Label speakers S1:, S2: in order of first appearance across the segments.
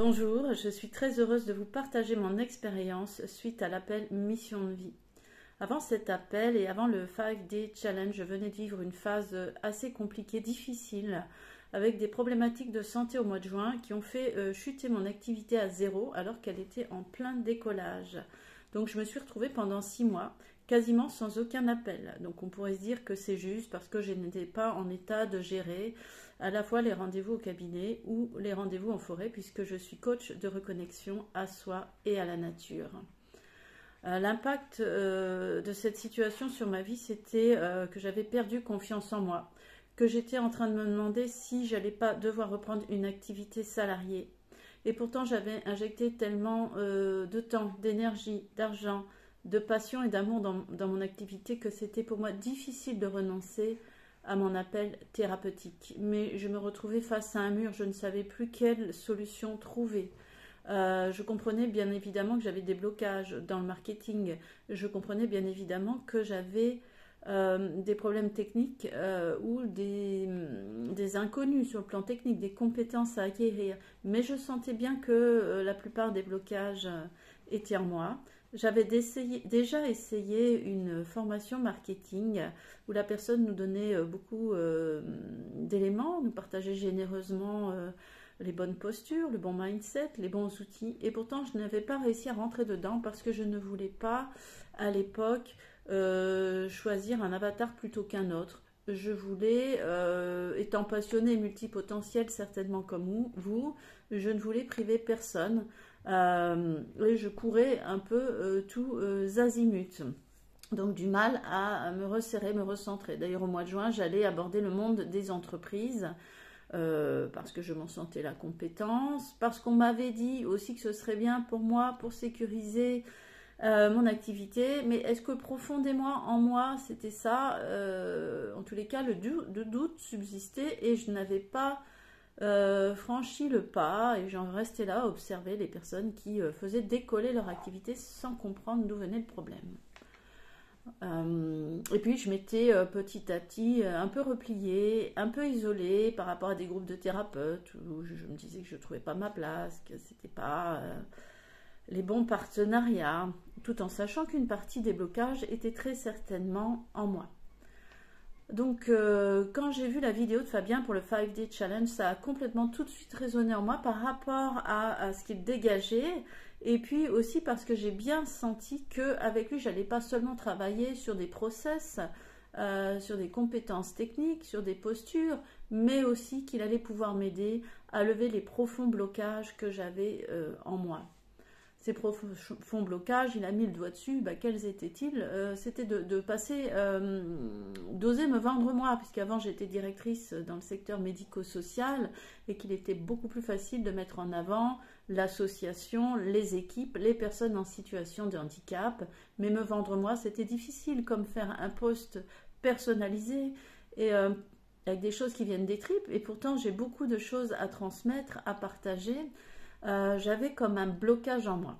S1: Bonjour, je suis très heureuse de vous partager mon expérience suite à l'appel Mission de vie. Avant cet appel et avant le 5-Day Challenge, je venais de vivre une phase assez compliquée, difficile, avec des problématiques de santé au mois de juin qui ont fait chuter mon activité à zéro alors qu'elle était en plein décollage. Donc je me suis retrouvée pendant 6 mois, quasiment sans aucun appel. Donc on pourrait se dire que c'est juste parce que je n'étais pas en état de gérer à la fois les rendez-vous au cabinet ou les rendez-vous en forêt, puisque je suis coach de reconnexion à soi et à la nature. L'impact de cette situation sur ma vie, c'était que j'avais perdu confiance en moi, que j'étais en train de me demander si j'allais pas devoir reprendre une activité salariée. Et pourtant, j'avais injecté tellement de temps, d'énergie, d'argent, de passion et d'amour dans mon activité que c'était pour moi difficile de renoncer à mon appel thérapeutique. Mais je me retrouvais face à un mur, je ne savais plus quelle solution trouver. Je comprenais bien évidemment que j'avais des blocages dans le marketing. Je comprenais bien évidemment que j'avais des problèmes techniques ou des inconnus sur le plan technique, des compétences à acquérir. Mais je sentais bien que la plupart des blocages étaient en moi. J'avais déjà essayé une formation marketing où la personne nous donnait beaucoup d'éléments, nous partageait généreusement les bonnes postures, le bon mindset, les bons outils. Et pourtant, je n'avais pas réussi à rentrer dedans parce que je ne voulais pas, à l'époque, choisir un avatar plutôt qu'un autre. Je voulais, étant passionnée et multipotentielle certainement comme vous, je ne voulais priver personne. Et je courais un peu tous azimuts. Donc du mal à me resserrer, me recentrer. D'ailleurs au mois de juin, j'allais aborder le monde des entreprises parce que je m'en sentais la compétence, parce qu'on m'avait dit aussi que ce serait bien pour moi, pour sécuriser mon activité, mais est-ce que profondément en moi c'était ça en tous les cas le doute subsistait et je n'avais pas franchi le pas et j'en restais là à observer les personnes qui faisaient décoller leur activité sans comprendre d'où venait le problème. Et puis je m'étais petit à petit un peu repliée, un peu isolée par rapport à des groupes de thérapeutes où je me disais que je ne trouvais pas ma place, que c'était pas les bons partenariats, tout en sachant qu'une partie des blocages était très certainement en moi. Donc quand j'ai vu la vidéo de Fabien pour le 5-Day Challenge, ça a complètement tout de suite résonné en moi par rapport à ce qu'il dégageait et puis aussi parce que j'ai bien senti qu'avec lui, j'allais pas seulement travailler sur des process, sur des compétences techniques, sur des postures, mais aussi qu'il allait pouvoir m'aider à lever les profonds blocages que j'avais en moi. Ces profonds blocages, il a mis le doigt dessus, quels étaient-ils? C'était de passer, d'oser me vendre moi, puisqu'avant j'étais directrice dans le secteur médico-social et qu'il était beaucoup plus facile de mettre en avant l'association, les équipes, les personnes en situation de handicap. Mais me vendre moi, c'était difficile, comme faire un post personnalisé et avec des choses qui viennent des tripes. Et pourtant, j'ai beaucoup de choses à transmettre, à partager. J'avais comme un blocage en moi.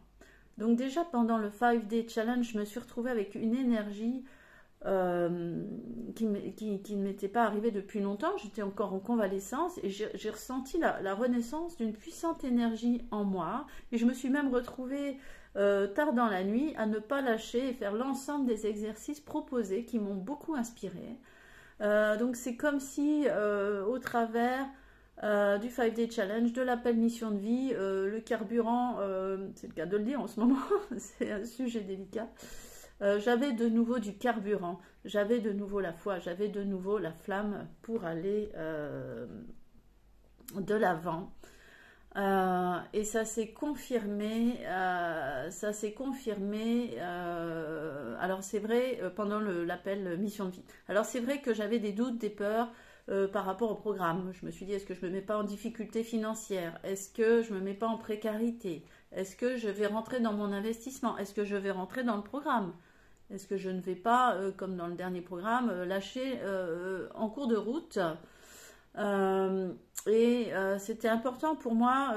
S1: Donc déjà pendant le 5-Day Challenge, je me suis retrouvée avec une énergie qui ne m'était pas arrivée depuis longtemps. J'étais encore en convalescence et j'ai ressenti la renaissance d'une puissante énergie en moi. Et je me suis même retrouvée tard dans la nuit à ne pas lâcher et faire l'ensemble des exercices proposés qui m'ont beaucoup inspirée. Donc c'est comme si au travers du 5-Day Challenge, de l'appel mission de vie, le carburant, c'est le cas de le dire en ce moment, c'est un sujet délicat. J'avais de nouveau du carburant, j'avais de nouveau la foi, j'avais de nouveau la flamme pour aller de l'avant. Et ça s'est confirmé, alors c'est vrai, pendant l'appel mission de vie. Alors c'est vrai que j'avais des doutes, des peurs, par rapport au programme. Je me suis dit, est-ce que je ne me mets pas en difficulté financière? Est-ce que je ne me mets pas en précarité? Est-ce que je vais rentrer dans mon investissement? Est-ce que je vais rentrer dans le programme? Est-ce que je ne vais pas, comme dans le dernier programme, lâcher en cours de route? C'était important pour moi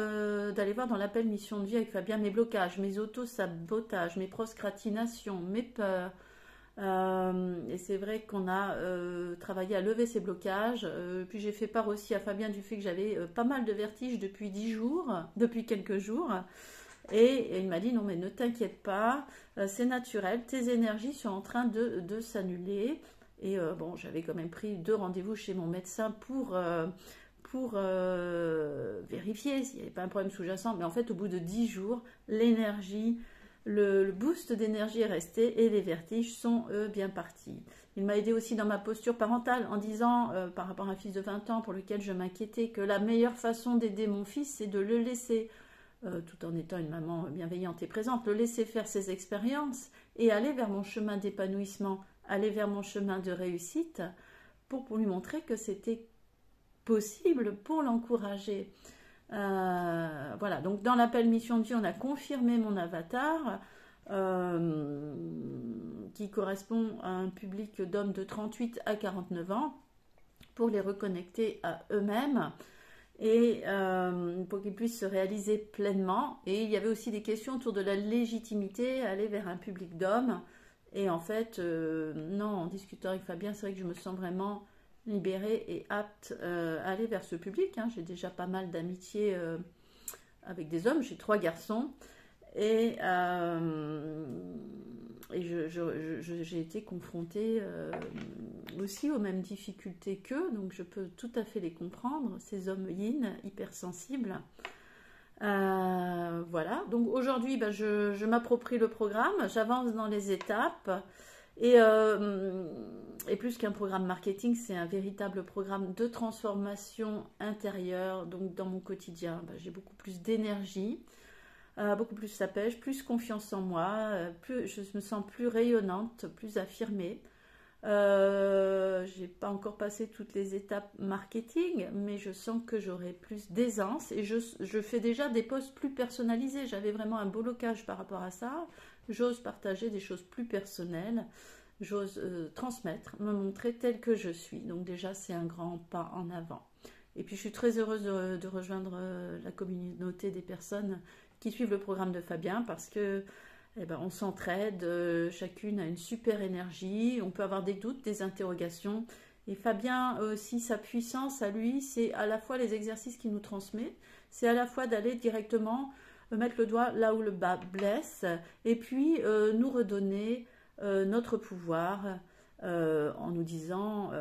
S1: d'aller voir dans l'appel mission de vie avec Fabien mes blocages, mes auto-sabotages, mes procrastinations, mes peurs, Et c'est vrai qu'on a travaillé à lever ces blocages. Puis j'ai fait part aussi à Fabien du fait que j'avais pas mal de vertiges depuis 10 jours, depuis quelques jours. Et il m'a dit non mais ne t'inquiète pas, c'est naturel, tes énergies sont en train de s'annuler. Et bon, j'avais quand même pris 2 rendez-vous chez mon médecin pour vérifier s'il n'y avait pas un problème sous-jacent. Mais en fait, au bout de 10 jours, l'énergie, le boost d'énergie est resté et les vertiges sont bien partis. Il m'a aidé aussi dans ma posture parentale en disant, par rapport à un fils de 20 ans pour lequel je m'inquiétais, que la meilleure façon d'aider mon fils, c'est de le laisser, tout en étant une maman bienveillante et présente, le laisser faire ses expériences et aller vers mon chemin d'épanouissement, aller vers mon chemin de réussite pour lui montrer que c'était possible, pour l'encourager. Voilà, donc dans l'appel Mission de Vie, on a confirmé mon avatar qui correspond à un public d'hommes de 38 à 49 ans pour les reconnecter à eux-mêmes et pour qu'ils puissent se réaliser pleinement. Et il y avait aussi des questions autour de la légitimité, aller vers un public d'hommes. Et en fait, non, en discutant avec Fabien, c'est vrai que je me sens vraiment libérée et apte à aller vers ce public. Hein. J'ai déjà pas mal d'amitié avec des hommes, j'ai 3 garçons. Et j'ai été confrontée aussi aux mêmes difficultés qu'eux, donc je peux tout à fait les comprendre, ces hommes yin, hypersensibles. Voilà, donc aujourd'hui, je m'approprie le programme, j'avance dans les étapes. Et plus qu'un programme marketing, c'est un véritable programme de transformation intérieure. Donc dans mon quotidien, j'ai beaucoup plus d'énergie, beaucoup plus ça pêche, plus confiance en moi, je me sens plus rayonnante, plus affirmée. J'ai pas encore passé toutes les étapes marketing, mais je sens que j'aurai plus d'aisance et je fais déjà des posts plus personnalisés. J'avais vraiment un blocage par rapport à ça. J'ose partager des choses plus personnelles, j'ose transmettre, me montrer telle que je suis. Donc déjà, c'est un grand pas en avant. Et puis, je suis très heureuse de rejoindre la communauté des personnes qui suivent le programme de Fabien parce que on s'entraide, chacune a une super énergie, on peut avoir des doutes, des interrogations. Et Fabien aussi, sa puissance à lui, c'est à la fois les exercices qu'il nous transmet, c'est à la fois d'aller directement mettre le doigt là où le bas blesse, et puis nous redonner notre pouvoir en nous disant,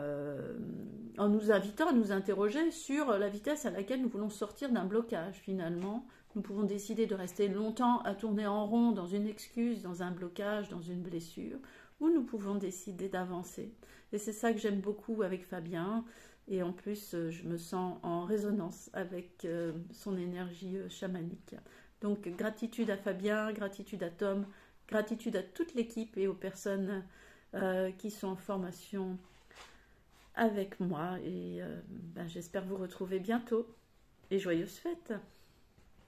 S1: en nous invitant à nous interroger sur la vitesse à laquelle nous voulons sortir d'un blocage finalement. Nous pouvons décider de rester longtemps à tourner en rond dans une excuse, dans un blocage, dans une blessure, ou nous pouvons décider d'avancer. Et c'est ça que j'aime beaucoup avec Fabien. Et en plus, je me sens en résonance avec son énergie chamanique. Donc, gratitude à Fabien, gratitude à Tom, gratitude à toute l'équipe et aux personnes qui sont en formation avec moi. Et j'espère vous retrouver bientôt. Et joyeuses fêtes!